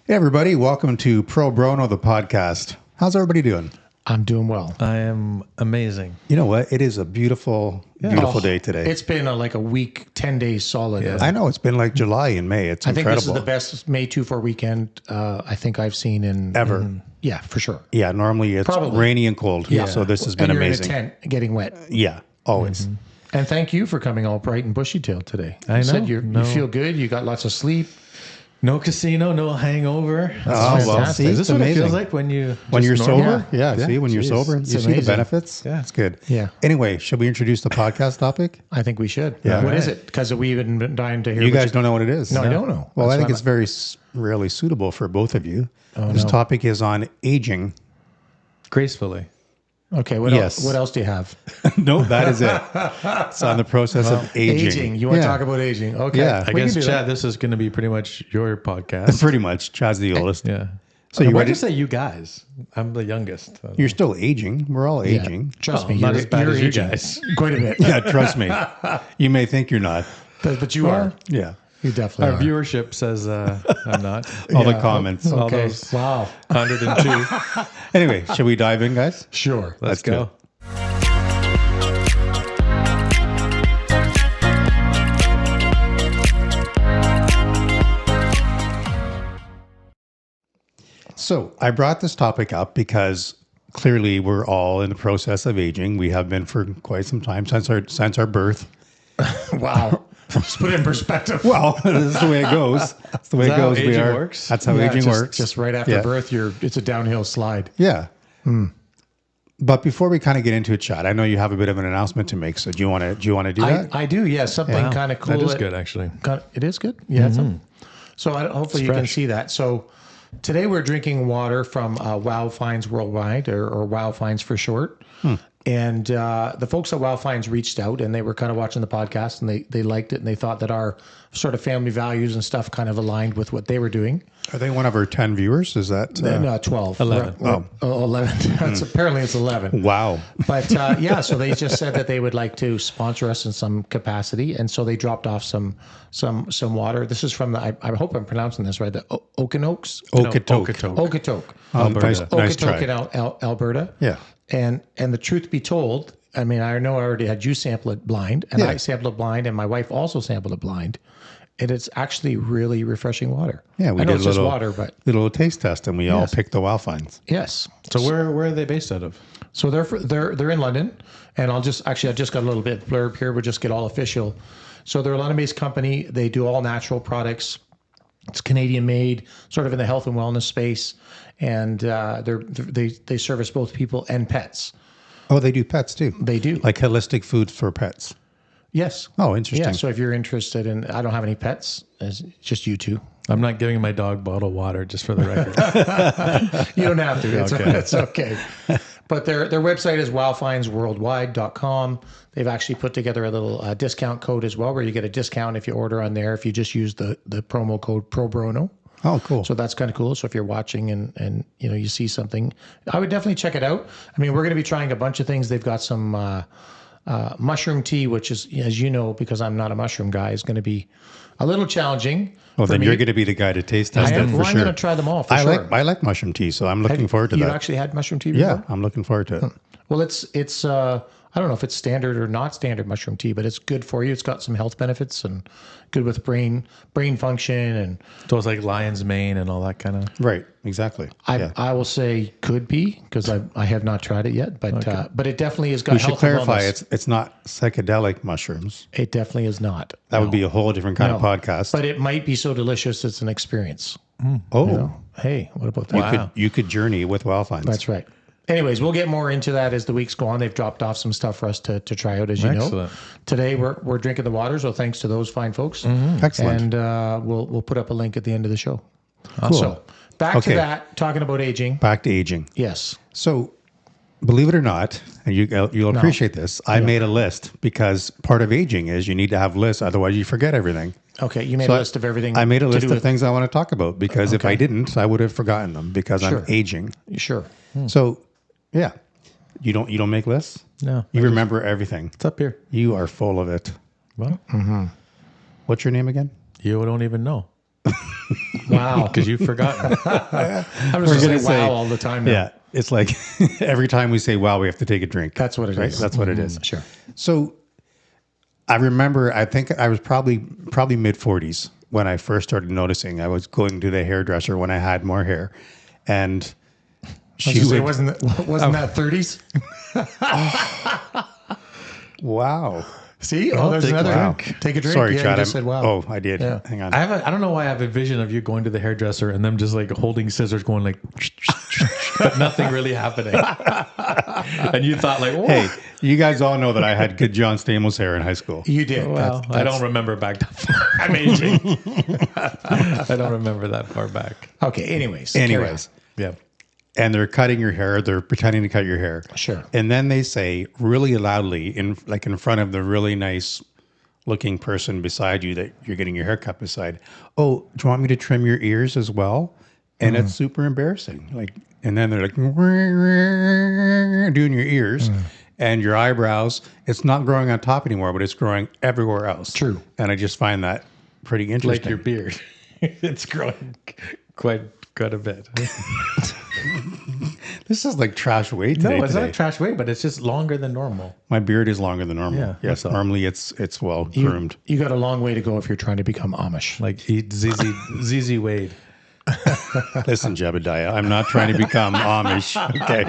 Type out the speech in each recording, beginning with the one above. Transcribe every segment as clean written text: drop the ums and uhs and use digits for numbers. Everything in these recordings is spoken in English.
Hey, everybody. Welcome to ProBROknow, the podcast. How's everybody doing? I'm doing well. I am amazing. You know what? It is a beautiful day today. It's been like a week, 10 days solid. Yeah. I know. It's been like July and May. It's I think incredible. this is the best May 2-4 weekend I think I've seen in... Ever. Yeah, for sure. Yeah, normally it's Probably. rainy and cold. Yeah. So this has been and you're amazing. in a tent getting wet. Yeah, always. And thank you for coming all bright and bushy-tailed today. I You said know. you feel good. You got lots of sleep. No casino, no hangover. Oh, well, fantastic. see, Is it's this what it amazing. feels like when you're sober? normal? Yeah, see, when you're Jeez. sober, you see the amazing. benefits. Yeah. It's good. Yeah. Anyway, should we introduce the podcast topic? I think we should. Yeah. What is Right. it? Because we've been dying to hear You what guys don't know what it is. No, I don't know. Well, I That's think why it's very rarely suitable for both of you. This no. topic is on aging. Gracefully. Okay, what Yes. else? What else do you have? No, that is it. It's on the process of aging. Aging. You want to talk about aging? Okay. Yeah. I We guess, can do Chad, that. this is going to be pretty much your podcast. Pretty much. Chad's the oldest. Yeah. So you Why'd ready? you say you guys? I'm the youngest. You're still aging. We're all Yeah. aging. Trust Well, me, not you're, as bad you're as you aging guys. quite a bit. Yeah, trust me. You may think you're not. But you are. Yeah. You definitely Our are. viewership says I'm not. All the Yeah. comments. All Okay. those Wow. 102. Anyway, should we dive in, guys? Sure. Let's do go. it. So I brought this topic up because clearly we're all in the process of aging. We have been for quite some time since our birth. Wow. Just put it in perspective. Well, this is the way it goes. That's the way Is it that how goes. aging works? That's how Yeah, aging just, works. Just right after Yeah. birth, it's a downhill slide. Yeah. But before we kind of get into it, Chad, I know you have a bit of an announcement to make. So do you want to do that? I do. Yeah. Something Wow. kind of cool. That is good, actually. It is good. Yeah. So hopefully you can fresh. see that. So today we're drinking water from Wow Finds Worldwide, or Wow Finds for short. And the folks at Wow Finds reached out, and they were kind of watching the podcast, and they liked it, and they thought that our sort of family values and stuff kind of aligned with what they were doing. Are they one of our 10 viewers? Is that? No, 12. 11. We're- 11. Apparently it's 11. Wow. But yeah, so they just said that they would like to sponsor us in some capacity, and so they dropped off some water. This is from the I hope I'm pronouncing this right. The Okonoks. Okotoke. Okotoke. Nice Okotoke try. in Alberta. Yeah. And the truth be told, I mean, I know I already had you sample it blind, and Yeah. I sampled it blind, and my wife also sampled it blind. And it's actually really refreshing water. Yeah, we I know did it's a just little water, but little taste test, and we all Yes. picked the Wow Finds. yes. So where are they based out of? So they're in London, and I just got a little bit blurb here. We'll just get all official. So they're a London-based company. They do all natural products. It's Canadian made, sort of in the health and wellness space, and they service both people and pets. Oh, they do pets too. They do. Like holistic foods for pets. Yes. Oh, interesting. Yeah. So if you're interested in, I don't have any pets. It's just you two. I'm not giving my dog bottled water, just for the record. You don't have to. It's Okay. okay. It's okay. But their website is wowfindsworldwide.com. They've actually put together a little discount code as well, where you get a discount if you order on there if you just use the promo code ProBROknow. Oh, cool. So that's kind of cool. So if you're watching and you see something, I would definitely check it out. I mean, we're going to be trying a bunch of things. They've got some mushroom tea, which is, as you know, because I'm not a mushroom guy, is going to be a little challenging. Well, for then me. you're going to be the guy to taste test I it am. for Well, I'm sure. going to try them all for I sure. like mushroom tea, so I'm looking forward to You've that. actually had mushroom tea before? Yeah, I'm looking forward to it. Well, it's I don't know if it's standard or not standard mushroom tea, but it's good for you. It's got some health benefits and good with brain function. And So it's like lion's mane and all that kind of. Right, exactly. I will say could be, because I have not tried it yet, but it definitely has got We should health and clarify wellness. it's not psychedelic mushrooms. It definitely is not. That would be a whole different kind of podcast. But it might be so delicious it's an experience. oh, Hey, what about that? you could journey with Wow Finds. That's right. Anyways, we'll get more into that as the weeks go on. They've dropped off some stuff for us to try out, as you know. Excellent. Today we're drinking the water, so thanks to those fine folks. Excellent. And we'll put up a link at the end of the show. Cool. So back Okay. to that, talking about aging. Back to aging. Yes. So, believe it or not, and you'll appreciate this, I made a list because part of aging is you need to have lists, otherwise you forget everything. Okay, you made So a list of everything. I made a to list do of with- things I want to talk about because if I didn't, I would have forgotten them because Sure. I'm aging. Sure. So, yeah, you don't make lists. No. You remember everything. It's up here. You are full of it. Well, What's your name again? you don't even know. Wow. Because you've forgotten. I'm just going to say wow all the time now. Yeah, it's like every time we say wow, we have to take a drink. That's what it is. That's what it is. Sure. So I remember, I think I was probably mid 40s when I first started noticing. I was going to the hairdresser when I had more hair, and wasn't that 30s? Wow. See? Oh, there's another. Wow. Take a drink. Sorry, yeah, Chad. you just said wow. Oh, I did. Yeah. Hang on. I don't know why I have a vision of you going to the hairdresser and them just like holding scissors going like, but nothing really happening. And you thought like, whoa. Hey, you guys all know that I had good John Stamos hair in high school. You did. Well, I don't remember back that far. I'm aging. I don't remember that far back. Okay. Anyways. Yeah. And they're cutting your hair. They're pretending to cut your hair. Sure. And then they say really loudly, in front of the really nice looking person beside you that you're getting your hair cut beside, oh, do you want me to trim your ears as well? And it's super embarrassing. Like, and then they're like doing your ears and your eyebrows. It's not growing on top anymore, but it's growing everywhere else. True. And I just find that pretty interesting. Like your beard. It's growing quite a bit. This is like trash weight today. No, it's not a trash weight, but it's just longer than normal. My beard is longer than normal. Yeah, Yes, that's all. normally it's well groomed. You got a long way to go if you're trying to become Amish. Like eat ZZ Wade. Listen, Jebediah, I'm not trying to become Amish, okay?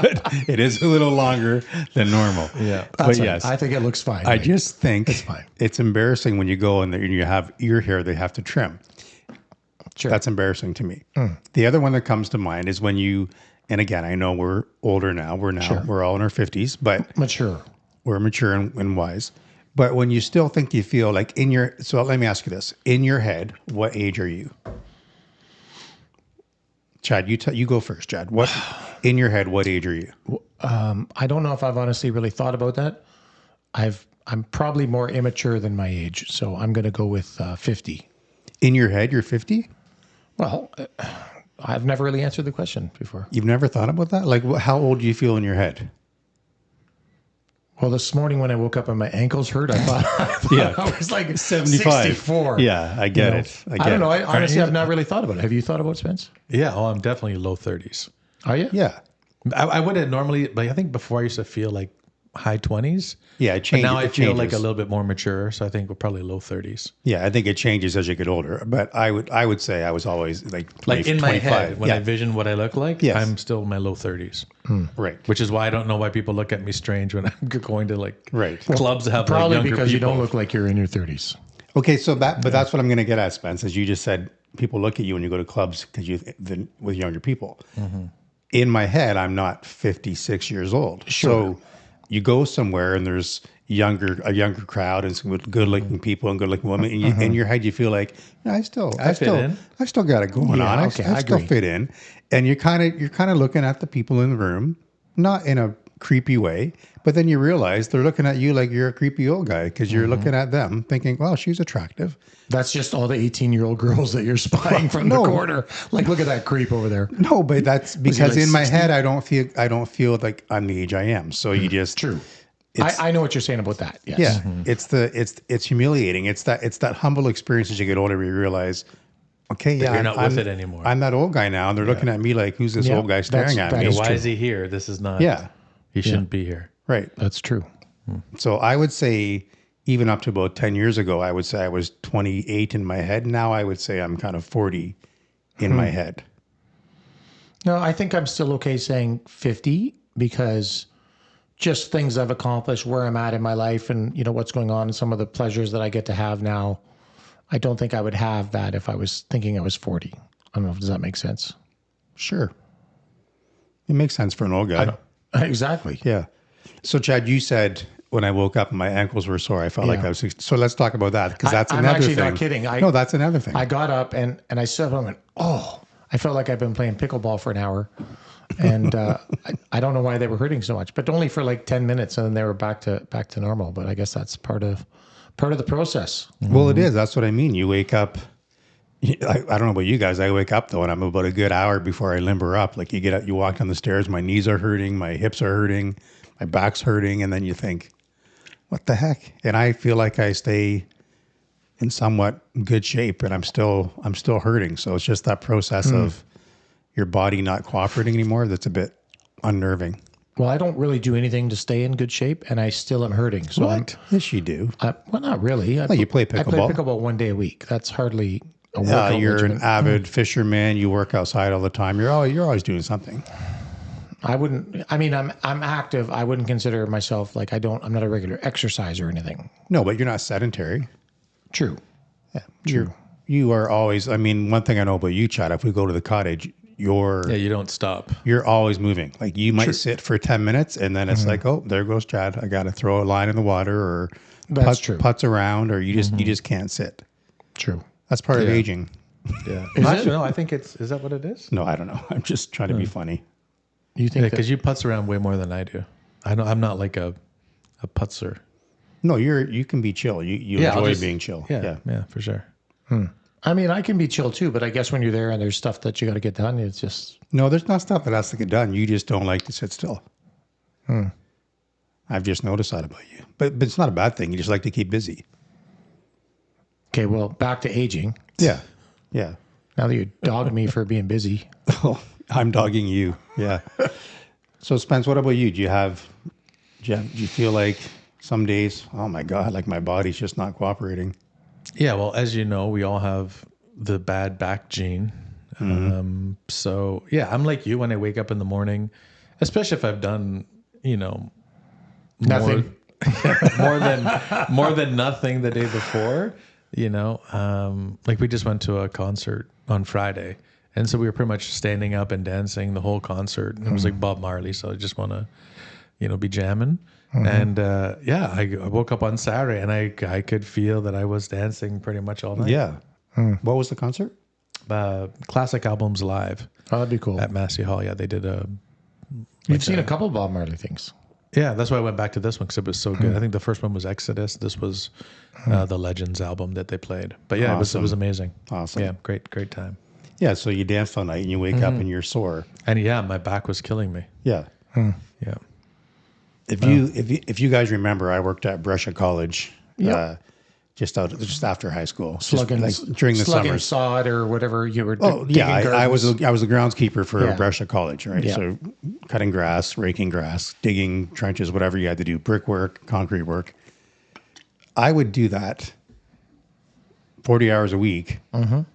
But it is a little longer than normal. Yeah. But That's yes, fine. I think it looks fine. I just think fine. it's embarrassing when you go and you have ear hair they have to trim. Sure. That's embarrassing to me. The other one that comes to mind is when you, and again, I know we're older now. We're all in our 50s, but mature. we're mature and wise. But when you still think you feel like so let me ask you this. In your head, what age are you? Chad, you go first, Chad. What in your head, what age are you? I don't know if I've honestly really thought about that. I'm probably more immature than my age, so I'm going to go with 50. In your head, you're 50? Well, I've never really answered the question before. You've never thought about that? Like, how old do you feel in your head? Well, this morning when I woke up and my ankles hurt, I thought, Yeah. I was like 75. 64. Yeah, I get it. I don't know. I honestly have not really thought about it. Have you thought about it, Spence? Yeah. Oh, I'm definitely low 30s. Are you? Yeah. I would have normally, like, I think before I used to feel like high 20s. Yeah, it But changes. now I feel like a little bit more mature. So I think we're probably low 30s. Yeah, I think it changes as you get older. But I would say I was always like 20, Like in my 25. head, when yeah. I vision what I look like, Yes. I'm still in my low 30s. Right. Which is why I don't know why people look at me strange when I'm going to like Right. clubs that have Probably like younger because you people. don't look like you're in your 30s. Okay, so that's what I'm going to get at, Spence. As you just said, people look at you when you go to clubs because with younger people. In my head, I'm not 56 years old. Sure. So you go somewhere and there's a younger crowd and some good-looking people and good-looking women. And in your head, you feel like I still got it going on. Okay, I still agree. fit in. And you're kind of looking at the people in the room, not in a creepy way, but then you realize they're looking at you like you're a creepy old guy because you're looking at them thinking, well, she's attractive. That's just all the 18-year-old girls that you're spying from the corner. Like, look at that creep over there. No, but that's he because like in my 60? head, I don't feel like I'm the age I am. So you just True. It's- I know what you're saying about that. Yes. Yeah, it's humiliating. It's that humble experience as you get older where you realize, okay, yeah, you're not with it anymore. I'm that old guy now, and they're looking at me like, who's this Yeah, old guy staring at that me? is Why true. is he here? This is not. Yeah, He shouldn't be here. right. That's true. So I would say, even up to about 10 years ago, I would say I was 28 in my head. Now I would say I'm kind of 40 in my head. No, I think I'm still okay saying 50 because just things I've accomplished, where I'm at in my life, and what's going on, and some of the pleasures that I get to have now. I don't think I would have that if I was thinking I was 40. I don't know. Does that make sense? Sure, it makes sense for an old guy. Exactly. Yeah. So Chad, you said when I woke up and my ankles were sore, I felt like Yeah. I was 60. So let's talk about that because that's I'm another actually thing. not kidding. No, that's another thing. I got up and I stood up and went, oh, I felt like I've been playing pickleball for an hour. And I don't know why they were hurting so much, but only for like 10 minutes. And then they were back to normal. But I guess that's part of the process. Well, it is. That's what I mean. You wake up. I don't know about you guys. I wake up though, and I'm about a good hour before I limber up. Like you get up, you walk down the stairs. My knees are hurting. My hips are hurting. My back's hurting. And then you think, what the heck? And I feel like I stay in somewhat good shape, and I'm still hurting. So it's just that process of your body not cooperating anymore that's a bit unnerving. Well, I don't really do anything to stay in good shape, and I still am hurting. So Yes, you do. well, not really. Well, you play I play pickleball. pickleball one day a week. That's hardly a workout You're regimen. an avid fisherman. You work outside all the time. You're always doing something. I wouldn't. I mean, I'm active. I wouldn't consider myself like I'm not a regular exerciser or anything. No, but you're not sedentary. True. Yeah, True. You are always. I mean, one thing I know about you, Chad. If we go to the cottage, Yeah, you don't stop. you're always moving. Like you might sit for 10 minutes, and then it's like, oh, there goes Chad. I got to throw a line in the water, or That's true. putts around, or you just can't sit. True. That's part of Yeah. aging. Yeah. Is Actually, it? no, I think is that what it is? No, I don't know. I'm just trying to be funny. You Yeah, think that, because you putz around way more than I do. I'm not like a putzer. No, you can be chill. You Yeah, I'll enjoy just- being chill. Yeah, for sure. I mean, I can be chill too, but I guess when you're there and there's stuff that you got to get done, it's just No, there's not stuff that has to get done. You just don't like to sit still. I've just noticed that about you. But it's not a bad thing. You just like to keep busy. okay. Well, back to aging. Yeah. Yeah. Now that you dogged me for being busy, Oh, I'm dogging you. Yeah. So Spence, what about you? Do you feel like some days, oh my God, like my body's just not cooperating? Yeah, well, as you know, we all have the bad back gene. So yeah, I'm like you when I wake up in the morning, especially if I've done, nothing. more than nothing the day before. Like we just went to a concert on Friday, and so we were pretty much standing up and dancing the whole concert. And it was like Bob Marley, so I just want to, be jamming. And I woke up on Saturday and I could feel that I was dancing pretty much all night. Yeah. What was the concert? Classic Albums Live Oh, that'd be cool. at Massey Hall. Yeah, they did a. You've seen a couple of Bob Marley things. Yeah, that's why I went back to this one because it was so good. I think the first one was Exodus. This was the Legends album that they played. But yeah, it was amazing. Awesome. Yeah, great time. Yeah. So you danced all night and you wake up and you're sore. And yeah, my back was killing me. Yeah. Yeah. If you guys remember, I worked at Brescia College. Yep. Just after high school, Slugging, during the slugging summers. sod or whatever you were Oh digging yeah, I was gardens. I was the groundskeeper for Yeah. Brescia College, right? Yeah. So cutting grass, raking grass, digging trenches, whatever you had to do, brickwork, concrete work. I would do that 40 hours a week,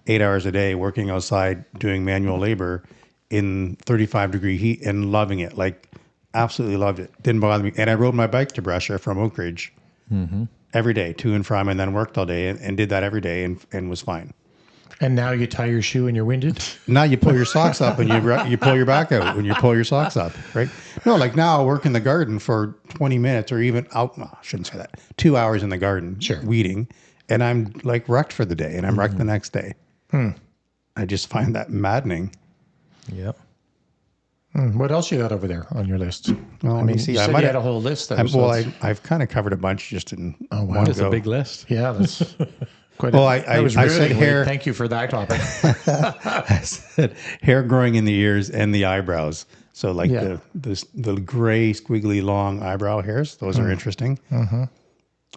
8 hours a day, working outside doing manual labor in 35-degree heat and loving it, like absolutely loved it. Didn't bother me. And I rode my bike to Brescia from Oak Ridge every day, to and from, and then worked all day and did that every day and was fine. And now you tie your shoe and you're winded. Now you pull your socks up and you pull your back out when you pull your socks up, right? No, like now I work in the garden for 20 minutes or even out. No, I shouldn't say that. 2 hours in the garden, weeding, and I'm like wrecked for the day, and I'm wrecked the next day. I just find that maddening. Yep. What else you got over there on your list? Well, I mean, see, you I said might you had have- a whole list. I've kind of covered a bunch just in one That's go. a big list. Yeah, that's quite. Well, that was I said riveting, hair. Wade. Thank you for that topic. I said hair growing in the ears and the eyebrows. So like Yeah. the gray squiggly long eyebrow hairs, those are interesting.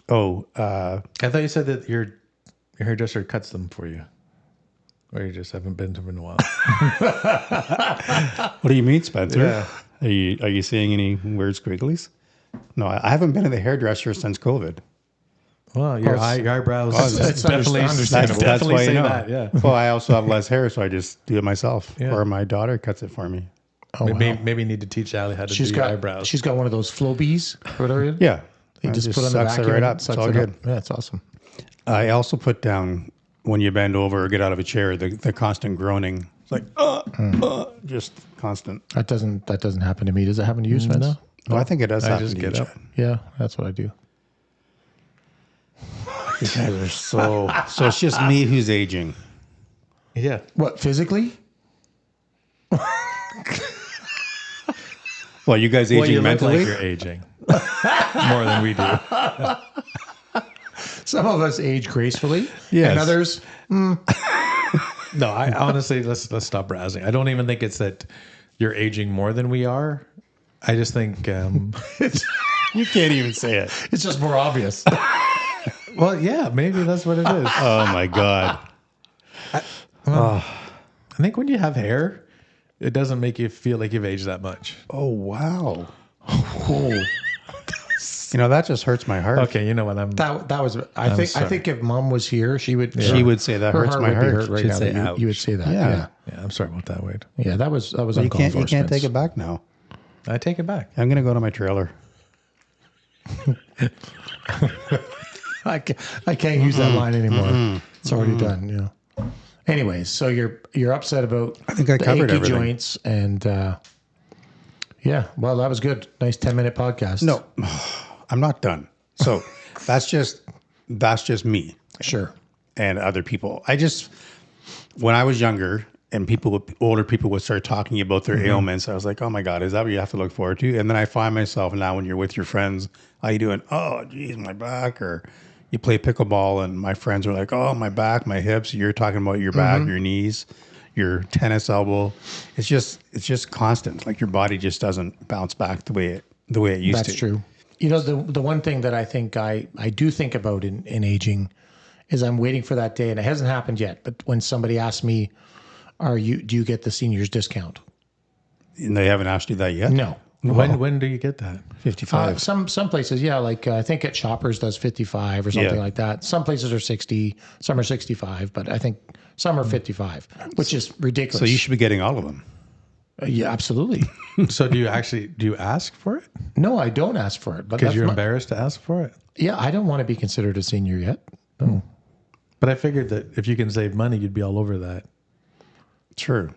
Oh, I thought you said that your hairdresser cuts them for you. Or you just haven't been to him in a while. what do you mean, Spencer? Yeah. Are you seeing any weird squigglies? No, I haven't been to the hairdresser since COVID. Well, your eyebrows It's definitely, understandable. That's definitely why say you know. that. Yeah. Well, I also have less hair, so I just do it myself, Yeah. or my daughter cuts it for me. Oh, Maybe need to teach Allie how to do your eyebrows. She's got one of those flow bees or whatever. Yeah, You it just put on the sucks vacuum it right and up. It's sucks all it good. up. Yeah, it's awesome. I also put down when you bend over or get out of a chair, the constant groaning. It's like just constant. That doesn't happen to me. Does it happen to you, Spence? No. Well, I think it does I happen just to get you, up. Chad. Yeah, that's what I do. You guys are so it's just me who's aging. Yeah. What, physically? Well, you guys aging Well, you look mentally? like you're aging more than we do. Some of us age gracefully, Yes. and others. No, I honestly let's stop browsing. I don't even think it's that you're aging more than we are. I just think You can't even say it. It's just more obvious. Well, yeah, maybe that's what it is. Oh my God. I think when you have hair, it doesn't make you feel like you've aged that much. Oh, wow. That just hurts my heart. Okay, you know what I'm. That was. I sorry. think if Mom was here, she would. She would say that her hurts my would be heart. hurt right She'd now. say, that you would "Ouch." say that. Yeah. Yeah. Yeah, I'm sorry about that, Wade. Yeah. That was You uncalled can't for. take Spence. it back now. I take it back. I'm going to go to my trailer. I can't use that line anymore. It's already done. Yeah. Anyways, so you're upset about I think I the covered achy everything. joints and yeah. Well, that was good. Nice 10-minute podcast. No, I'm not done. So that's just me Sure. and other people. When I was younger and older people would start talking about their ailments, I was like, oh my God, is that what you have to look forward to? And then I find myself now when you're with your friends, how you doing? Oh, geez, my back. Or you play pickleball and my friends are like, oh, my back, my hips. You're talking about your back, your knees, your tennis elbow. It's just constant. Like your body just doesn't bounce back the way it used to. That's true. The one thing that I think I do think about in aging is I'm waiting for that day, and it hasn't happened yet. But when somebody asks me, do you get the seniors discount? And they haven't asked you that yet? No. When do you get that? 55. Some places, yeah, like I think at Shoppers does 55 or something Yeah. like that. Some places are 60, some are 65, but I think some are 55, which is ridiculous. So you should be getting all of them. Yeah, absolutely. So do you ask for it? No, I don't ask for it, but Because that's you're not- embarrassed to ask for it? yeah, I don't want to be considered a senior yet. No. But I figured that if you can save money, you'd be all over that. True.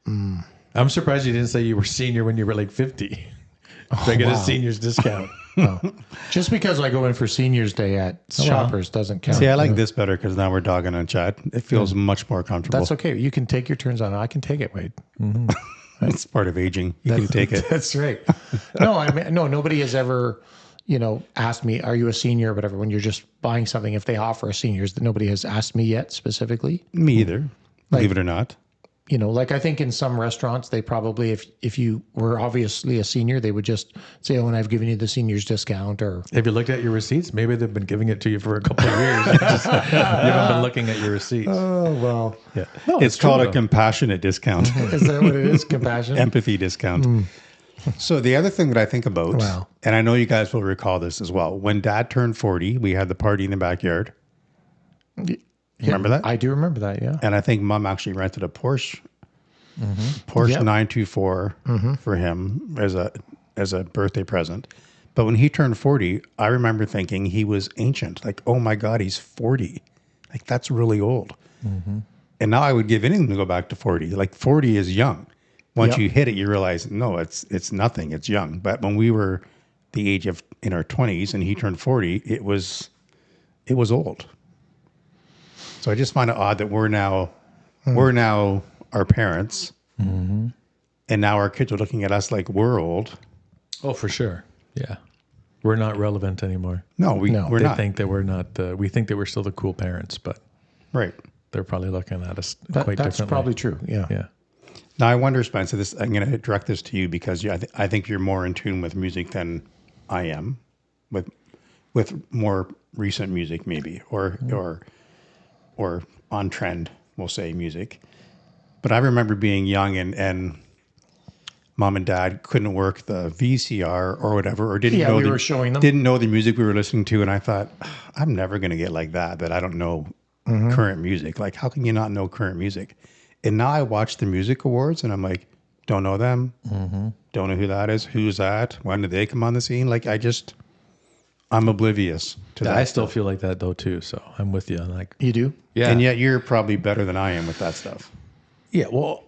I'm surprised you didn't say you were senior when you were like 50. I get a senior's discount. Just because I go in for Seniors Day at Shoppers doesn't count. See, I like this better because now we're dogging on chat. It feels much more comfortable. That's okay. You can take your turns on it. I can take it, Wade. It's part of aging. You can take it. That's right. No, nobody has ever, asked me, are you a senior or whatever, when you're just buying something, if they offer a seniors, nobody has asked me yet specifically. Me either. Believe it or not. Like I think in some restaurants, they probably, if you were obviously a senior, they would just say, oh, and I've given you the seniors discount or. Have you looked at your receipts? Maybe they've been giving it to you for a couple of years. You haven't been looking at your receipts. Oh, well. Yeah. No, it's it's true, called a though. compassionate discount, Is that what it is? Compassion? empathy discount. So the other thing that I think about, Wow. and I know you guys will recall this as well, when Dad turned 40, we had the party in the backyard. Remember that? I do remember that, yeah. And I think Mom actually rented a Porsche 924 for him as a birthday present. But when he turned 40, I remember thinking he was ancient. Like, oh my God, he's 40. Like, that's really old. And now I would give anything to go back to 40. Like 40 is young. Once Yep. you hit it, you realize, no, it's nothing. It's young. But when we were the age of in our 20s and he turned 40, it was old. So I just find it odd that we're now our parents, and now our kids are looking at us like we're old. Oh, for sure. Yeah. We're not relevant anymore. No, we're They not. think that we're not, we think that we're still the cool parents, but Right. they're probably looking at us quite That's differently. probably true, yeah. Yeah. Now I wonder, Spencer. I'm going to direct this to you because I think you're more in tune with music than I am, with more recent music maybe, or on trend, we'll say music. But I remember being young and Mom and Dad couldn't work the VCR or whatever, or didn't Yeah, know we were showing them. didn't know the music we were listening to, and I thought, I'm never going to get like that I don't know current music. Like, how can you not know current music? And now I watch the music awards, and I'm like, don't know them, don't know who that is, who's that, when did they come on the scene? Like, I'm oblivious to that. I still feel like that though too. So I'm with you. Like, You do? yeah. And yet you're probably better than I am with that stuff. yeah. Well,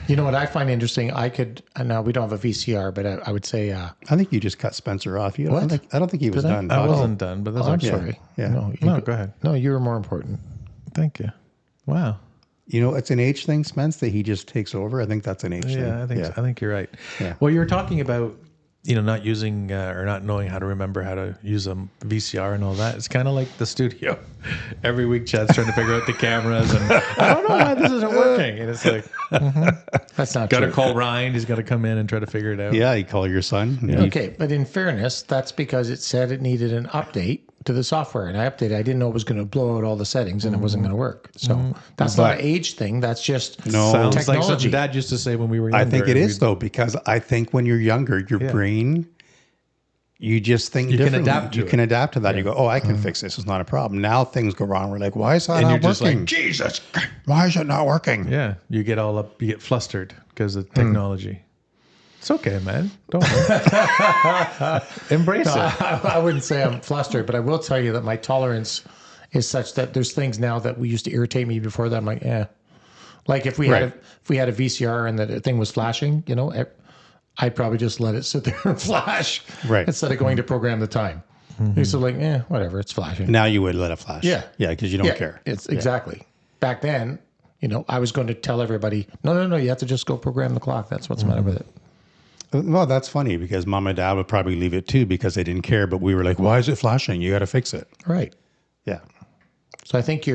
You know what I find interesting? Now we don't have a VCR, but I would say, I think you just cut Spencer off. I What? don't think he was Did I? done. I talking. wasn't done, but that's I'm okay. sorry. Yeah. No, No, go ahead. No, you were more important. Thank you. Wow. It's an age thing, Spence, that he just takes over. I think that's an age thing. Yeah, I think you're right. Yeah. Well, you were talking about, not using or not knowing how to remember how to use a VCR and all that. It's kind of like the studio. Every week, Chad's trying to figure out the cameras, and I don't know why this isn't working. And it's like, That's not got to true. call Ryan. He's got to come in and try to figure it out. Yeah, you call your son. Okay, but in fairness, that's because it said it needed an update. to the software and I updated. I didn't know it was going to blow out all the settings and it wasn't going to work. So that's not an age thing. That's just No. Sounds like technology. something Dad used to say when we were younger. I think it is though, because I think when you're younger, your brain, you just think You can differently. adapt to You it. can adapt to that. You go, oh, I can fix this. It's not a problem. Now things go wrong. We're like, why is that And you're not just working? like, Jesus. Why is it not working? Yeah, you get all up, you get flustered because of technology. It's okay, man. Don't worry. Embrace it. I wouldn't say I'm flustered, but I will tell you that my tolerance is such that there's things now that we used to irritate me before that I'm like, yeah. Like if we Right. had a VCR and the thing was flashing, you know, I'd probably just let it sit there and flash Right. instead of going to program the time. So like, whatever, it's flashing. Now you would let it flash. Yeah. Yeah, because you don't care. It's exactly. Back then, you know, I was going to tell everybody, no, you have to just go program the clock. That's what's the matter with it. Well, that's funny because mom and dad would probably leave it too because they didn't care. But we were like, why is it flashing? You got to fix it. Right. Yeah. So I think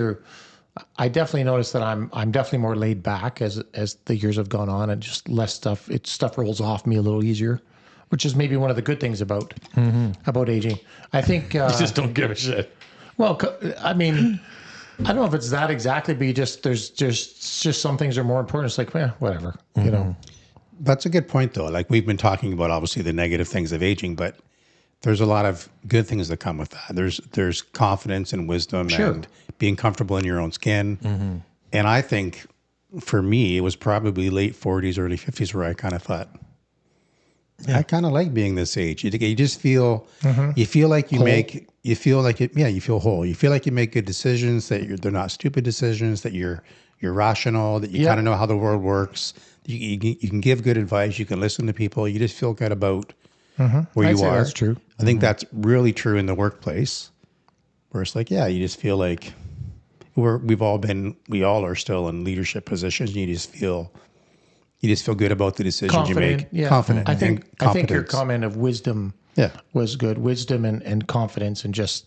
I definitely noticed that I'm definitely more laid back as the years have gone on and just less stuff. Stuff rolls off me a little easier, which is maybe one of the good things about aging. I think You just don't give a shit. well, I mean, I don't know if it's that exactly, but there's just some things are more important. It's like, whatever, you know. That's a good point, though. Like we've been talking about, obviously, the negative things of aging, but there's a lot of good things that come with that. There's confidence and wisdom and being comfortable in your own skin. And I think for me, it was probably late 40s, early 50s where I kind of thought, I kind of like being this age. You just feel, you feel like you make, you feel like it, you feel whole. You feel like you make good decisions, that they're not stupid decisions, that you're rational, that you kind of know how the world works. You can give good advice. You can listen to people. You just feel good about where I'd you say are. that's true. I think that's really true in the workplace, where it's like, you just feel like we all are still in leadership positions. And you just feel good about the decisions you make. Yeah. Confident. I and think your competence. comment of wisdom Yeah. was good. Wisdom and confidence and just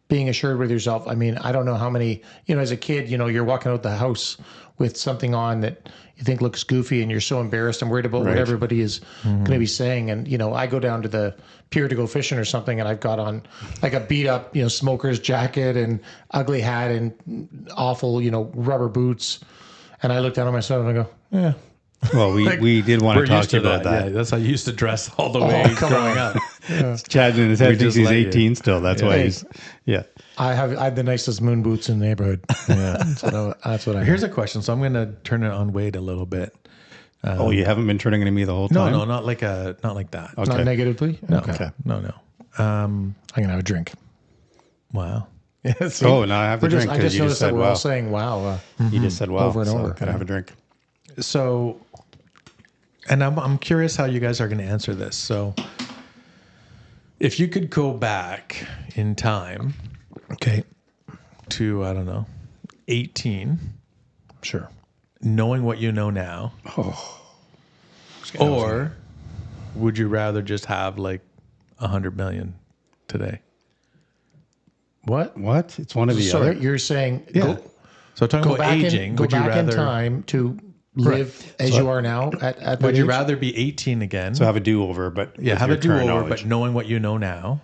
being assured with yourself. I mean, I don't know how many, as a kid, you're walking out the house with something on that you think looks goofy and you're so embarrassed and worried about what everybody is going to be saying. And, I go down to the pier to go fishing or something and I've got on like a beat up, smoker's jacket and ugly hat and awful, rubber boots. And I look down at myself and I go, yeah. Well, we did want We're to talk used to to you about that. Yeah, that's how you used to dress all the way come growing on. up. Chad in his head thinks just he's let you. 18 still. That's why Hey. he's, I have the nicest moon boots in the neighborhood. Yeah. That's what I Here's a question. So I'm going to turn it on Wade a little bit. oh, you haven't been turning to me the whole No, time? no, not like that. Okay. Not negatively. No, Okay. no. I'm going to have a drink. Wow. Yeah, see? Oh, now I have to drink I because just you noticed just that said we're all wow. saying wow. You just said wow. Over and so over. Gotta have a drink. So, and I'm curious how you guys are going to answer this. So, if you could go back in time Okay. to, I don't know, 18, Sure. knowing what you know now, or would you rather just have like 100 million today? What? What? It's one of the Sorry, other? you're saying So talking go about back aging, go would you back in rather time to live as you are now at that would you age? rather be 18 again? So have a do-over, but Yeah, with have your a current do-over, knowledge. but knowing what you know now,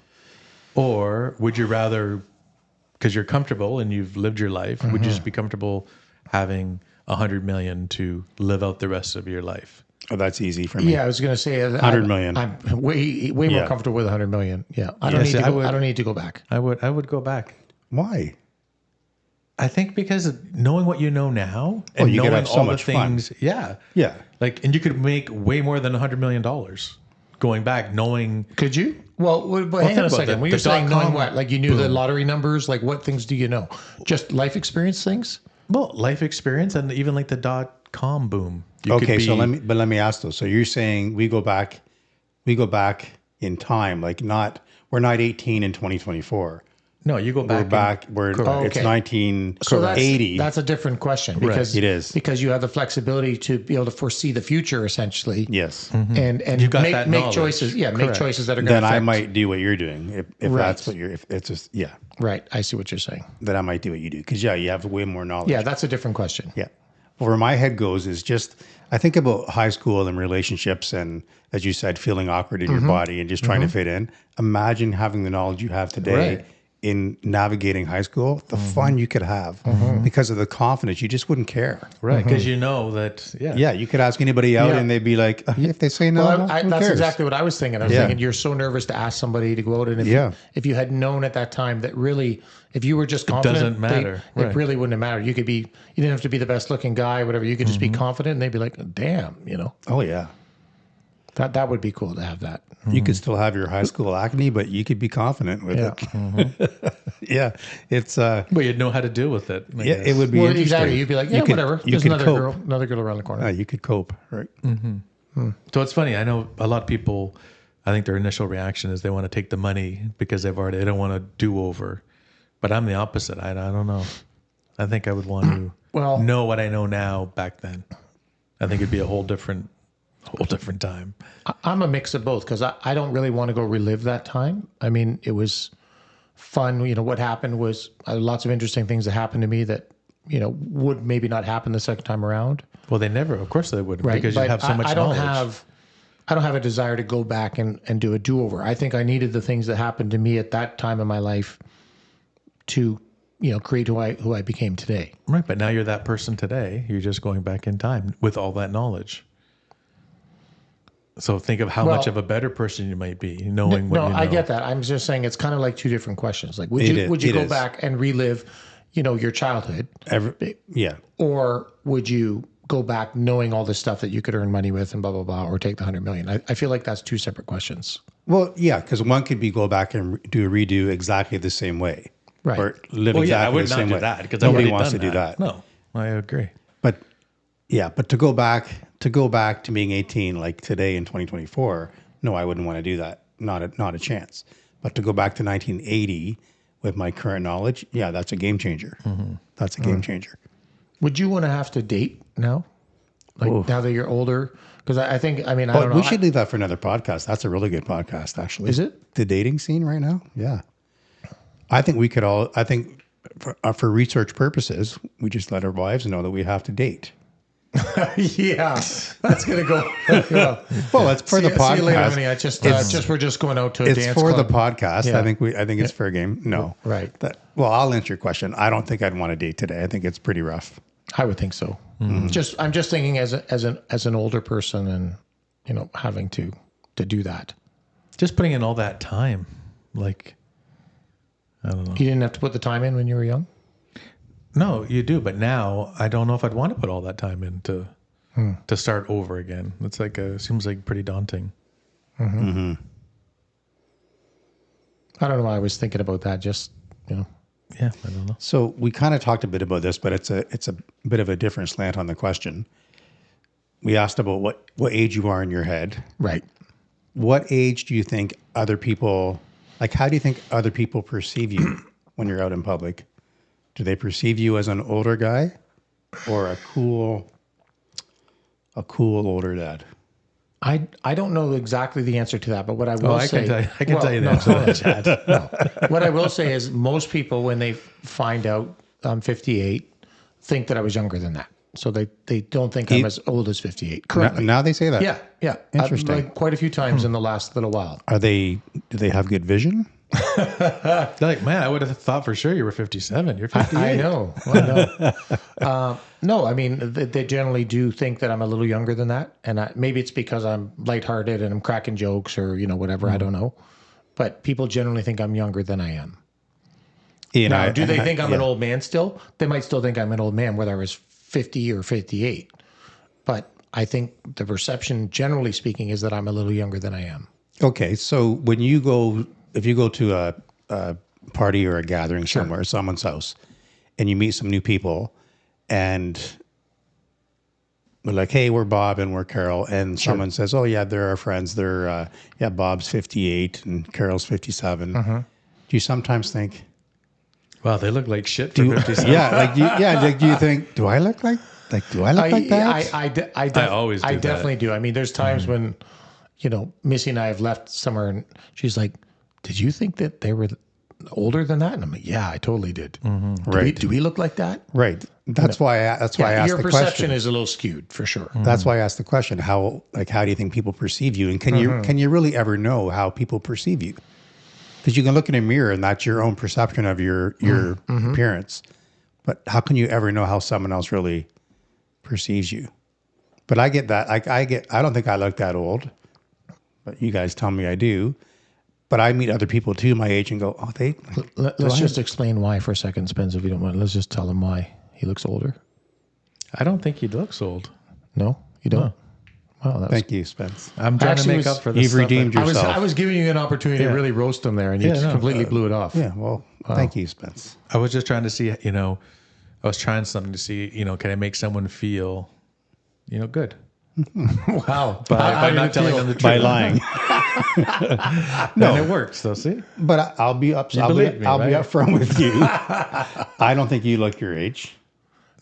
or would you rather, because you're comfortable and you've lived your life, would you just be comfortable having 100 million to live out the rest of your life? Oh, that's easy for me. Yeah, I was going to say 100 million. I'm way more Yeah. comfortable with 100 million. Yeah, I don't Yeah, need see, to I go. would- I don't need to go back. I would go back. Why? I think because knowing what you know now and you could knowing have so all the much fun. things, yeah, Yeah. like, and you could make way more than $100 million going back, knowing. Could you? Well, but hang think on a about second. the- When the you're saying knowing dot-com what, like you knew the lottery numbers, like what things do you know? Just life experience things? Well, life experience and even like the .com boom. You could Okay, be, so let me ask though. So you're saying we go back in time, like we're not 18 in 2024. no, you go We're back. it's Okay. 1980. That's a different question because It is. because you have the flexibility to be able to foresee the future essentially. Yes. And You've got that make knowledge. choices. Yeah, make Correct. choices that are going to Then affect. I might do what you're doing if Right. that's what if it's just Right. I see what you're saying. then I might do what you do because you have way more knowledge. Yeah, that's a different question. Yeah. Where my head goes is just, I think about high school and relationships and, as you said, feeling awkward in your body and just trying to fit in. Imagine having the knowledge you have today Right. in navigating high school, the fun you could have because of the confidence. You just wouldn't care. Right. Because you know that, Yeah, you could ask anybody out Yeah. and they'd be like, if they say no, Well, who that's cares? exactly what I was thinking. I was Yeah. thinking you're so nervous to ask somebody to go out, and Yeah. if you had known at that time that really, if you were just confident, doesn't matter. it Right. really wouldn't have mattered. You didn't have to be the best looking guy, whatever. You could just be confident, and they'd be like, "Damn, Oh, yeah. that would be cool to have that." You could still have your high school acne, but you could be confident with Yeah. it. Yeah. It's, well, you'd know how to deal with it. I yeah, guess. it would be Well, interesting. exactly. You'd be like, "Yeah, You could- whatever. you There's could another cope. girl around the corner." You could cope, right? So it's funny. I know a lot of people, I think their initial reaction is they want to take the money because they don't want to do over. But I'm the opposite. I don't know. I think I would want to Well- know what I know now back then. I think it'd be a whole different time. I'm a mix of both because I don't really want to go relive that time. I mean, it was fun. What happened was lots of interesting things that happened to me that, would maybe not happen the second time around. Well, of course they wouldn't, Right. because you But have so much I don't knowledge. I don't have a desire to go back and do a do-over. I think I needed the things that happened to me at that time in my life to, create who I became today. Right, but now you're that person today. You're just going back in time with all that knowledge. So think of how much of a better person you might be, knowing what No, you know. I get that. I'm just saying it's kind of like two different questions. Like, would It you is- would you it go is. back and relive, your childhood, Yeah. or would you go back knowing all the stuff that you could earn money with and blah blah blah, or take the 100 million? I feel like that's two separate questions. Well, yeah, because one could be go back and do a redo exactly the same way. Right. Or live Well, yeah, I exactly would the not same do way. that because I've Nobody already wants to done do that. No, I agree. But yeah, but to go back to being 18 like today in 2024, no, I wouldn't want to do that. Not a chance. But to go back to 1980 with my current knowledge, yeah, that's a game changer. That's a game changer. Would you want to have to date now? Like now that you're older? Because I think, I don't know. We should leave that for another podcast. That's a really good podcast, actually. Is it? The dating scene right now? Yeah. I think we could all, for research purposes, we just let our wives know that we have to date. Yeah, that's gonna go. Yeah. Well, it's for the podcast. See you later, honey. We're just going out to a It's dance for club. the podcast. Yeah. I think it's fair game. No. Right. Well, I'll answer your question. I don't think I'd want to date today. I think it's pretty rough. I would think so. I'm just thinking as an older person, and having to do that. Just putting in all that time, like, I don't know. You didn't have to put the time in when you were young. No, you do, but now I don't know if I'd want to put all that time in to start over again. It's like seems like pretty daunting. I don't know why I was thinking about that. Just Yeah, I don't know. So we kind of talked a bit about this, but it's a bit of a different slant on the question. We asked about what age you are in your head. right. What age do you think other people, like, how do you think other people perceive you when you're out in public? Do they perceive you as an older guy or a cool older dad? I don't know exactly the answer to that, but what I will I say, can tell you the answer to that, Chad. what I will say is most people, when they find out I'm 58, think that I was younger than that. So they don't think I'm as old as 58 currently. Now they say that. Yeah. Interesting. Like quite a few times in the last little while. Do they have good vision? They're like, man, I would have thought for sure you were 57. You're 58. I know. No, I mean, they generally do think that I'm a little younger than that. And maybe it's because I'm lighthearted and I'm cracking jokes or, whatever. I don't know. But people generally think I'm younger than I am. Now, do they think I'm an old man still? They might still think I'm an old man, whether I was 50 or 58. But I think the perception, generally speaking, is that I'm a little younger than I am. Okay, so if you go to a party or a gathering somewhere, someone's house, and you meet some new people, and we're like, hey, we're Bob and we're Carol, and someone says, oh yeah, they're our friends. They're Bob's 58 and Carol's 57. Do you sometimes think, Wow, they look like shit for 57. do you think, do I look like that? I always do I that. definitely do. I mean, there's times when, Missy and I have left somewhere and she's like, did you think that they were older than that? And I'm like, yeah, I totally did. Right. Do we look like that? Right. That's why I asked Your the perception question. is a little skewed for sure. That's why I asked the question. How do you think people perceive you? And can you really ever know how people perceive you? because you can look in a mirror and that's your own perception of your appearance. But how can you ever know how someone else really perceives you? But I get that. I don't think I look that old, but you guys tell me I do. But I meet other people too, my age, and go, oh, Let's just explain why for a second, Spence, if you don't mind. Let's just tell him why he looks older. I don't think he looks old. No, you don't. No. Wow, that was, Thank you, Spence. I'm trying to Actually, make up for this. You've stuff redeemed that- yourself. I was giving you an opportunity to really roast him there, and you Yeah, just no, completely blew it off. Yeah, well, thank you, Spence. I was just trying to see, I was trying something to see, can I make someone feel, good Wow. by not telling them the truth. By lying. No, and it worked. So see, But I'll be up. I'll believe me, be right? upfront with you. I don't think you look your age.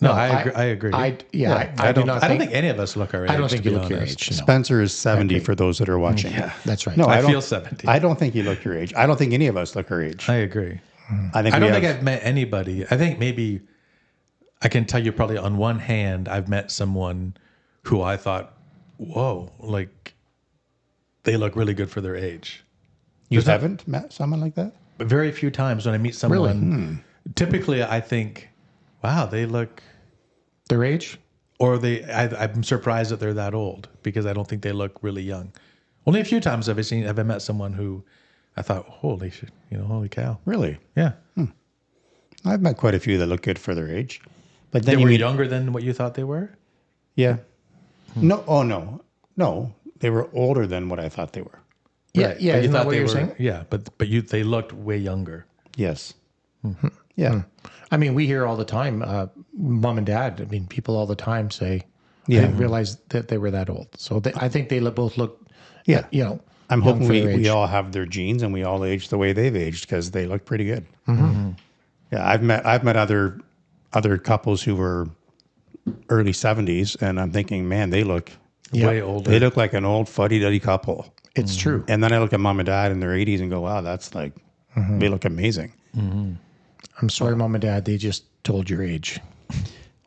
no, I agree. I do not I don't think, think any of us look our age. I don't think to you be look your honest. age. No. Spencer is 70 for those that are watching. Yeah, That's right. No, I don't feel 70. I don't think you look your age. I don't think any of us look our age. I agree. I think I we don't have, think I've met anybody. I think maybe I can tell you probably on one hand, I've met someone who I thought, whoa, like they look really good for their age. you haven't met someone like that. But very few times when I meet someone, typically I think, wow, they look, Their age? or I'm surprised that they're that old because I don't think they look really young. Only a few times have I met someone who I thought, holy shit, holy cow. Really, Yeah. I've met quite a few that look good for their age. But They then were you meet, younger than what you thought they were? yeah. No, oh no, they were older than what I thought they were. Yeah, Right. yeah. But Isn't that thought what they you're were, saying? Yeah, but they looked way younger. Yes. Yeah. I mean, we hear all the time, mom and dad. I mean, people all the time say, Yeah. I didn't realize that they were that old. So I think they both look, Yeah. I'm I'm hoping for their age. we all have their genes and we all age the way they've aged because they look pretty good. Yeah, I've met other couples who were early 70s, and I'm thinking, man, they look Way older. they look like an old fuddy-duddy couple. It's true. And then I look at mom and dad in their 80s and go, wow, that's like they look amazing. I'm sorry, mom and dad. They just told your age.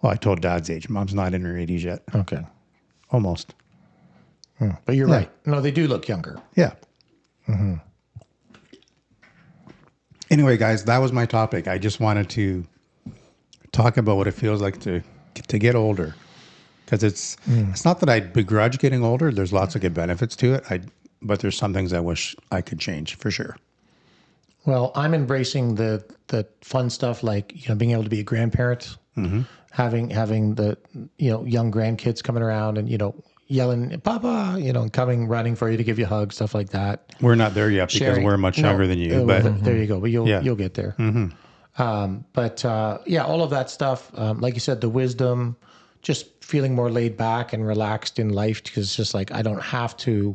Well, I told dad's age. Mom's not in her 80s yet. Okay. Almost. But you're right. No, they do look younger. Yeah. Anyway, guys, that was my topic. I just wanted to talk about what it feels like to get older, because it's not that I begrudge getting older. There's lots of good benefits to it. But there's some things I wish I could change for sure. Well, I'm embracing the fun stuff, like being able to be a grandparent, having the young grandkids coming around and yelling "Papa," and coming running for you to give you hugs, stuff like that. We're not there yet because Sharing- we're much No, younger than you. well, But there you go. But Yeah. you'll get there. Yeah, all of that stuff. Like you said, the wisdom, just feeling more laid back and relaxed in life, because it's just like I don't have to,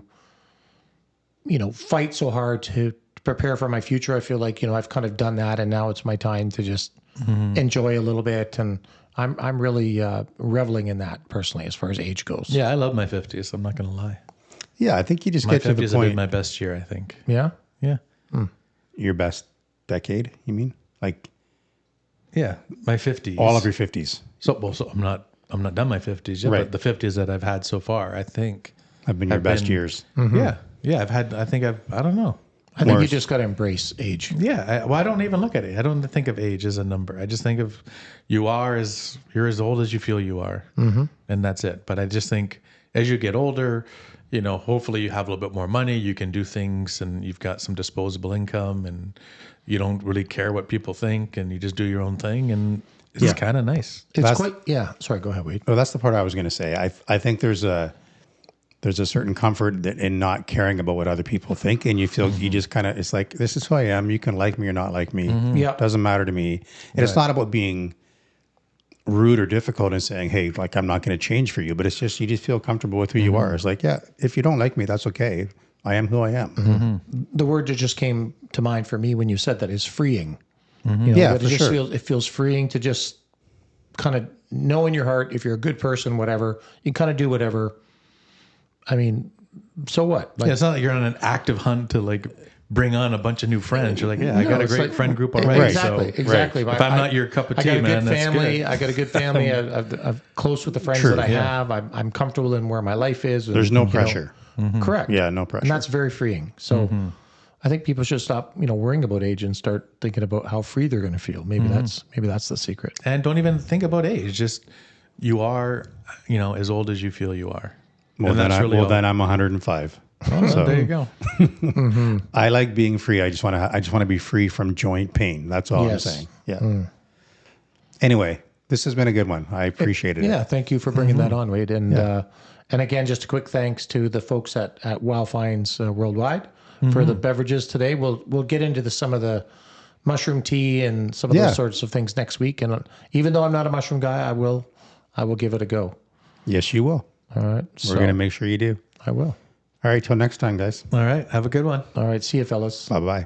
fight so hard to prepare for my future. I feel like I've kind of done that, and now it's my time to just enjoy a little bit. And I'm really reveling in that personally, as far as age goes. Yeah, I love my 50s. I'm not going to lie. yeah, I think you just My get to 50s the have been point. my best year, I think. Yeah. Yeah. Your best decade, you mean? Like Yeah, my 50s. all of your 50s So I'm not done my 50s yet, Right. but the 50s that I've had so far, I think. have been your Have best been- years. Yeah. Yeah, I don't know. I think you Worse. just got to embrace age. Yeah, I don't even look at it. I don't think of age as a number. I just think of you're as old as you feel you are, and that's it. But I just think as you get older, hopefully you have a little bit more money. You can do things, and you've got some disposable income, and you don't really care what people think, and you just do your own thing, and it's Yeah. kind of nice. It's Sorry, go ahead, Wade. Well, that's the part I was going to say. I think there's a certain comfort in not caring about what other people think, and you feel you just kind of, it's like, this is who I am. You can like me or not like me. Yeah. It doesn't matter to me. And it's not about being rude or difficult and saying, hey, like, I'm not going to change for you, but it's just, you just feel comfortable with who you are. It's like, yeah, if you don't like me, that's okay. I am who I am. The word that just came to mind for me when you said that is freeing. Yeah, But for it just sure. feels freeing to just kind of know in your heart, if you're a good person, whatever, you kind of do whatever. I mean, so what? Like, Yeah, it's not like you're on an active hunt to like bring on a bunch of new friends. You're like, yeah, I got a it's great like- friend group already. Exactly, So exactly. if I'm not your cup of I got tea, a man, good that's family. good. I got a good family. I'm close with the friends True, that I yeah. have. I'm comfortable in where my life is. There's no pressure. Correct. Yeah, no pressure. And that's very freeing. So I think people should stop, worrying about age and start thinking about how free they're going to feel. Maybe that's the secret. And don't even think about age. Just you are, as old as you feel you are. Well, And that's really all. then I'm 105. Oh, So there you go. I like being free. I just want to be free from joint pain. That's all Yes. I'm saying. Yeah. Anyway, this has been a good one. I appreciated it. Yeah, thank you for bringing that on, Wade. And again, just a quick thanks to the folks at Wow Finds Worldwide for the beverages today. We'll get into some of the mushroom tea and some of those sorts of things next week. And even though I'm not a mushroom guy, I will give it a go. Yes, you will. All right, We're going to make sure you do. I will. All right, till next time, guys. All right. Have a good one. All right, see you, fellas. Bye-bye.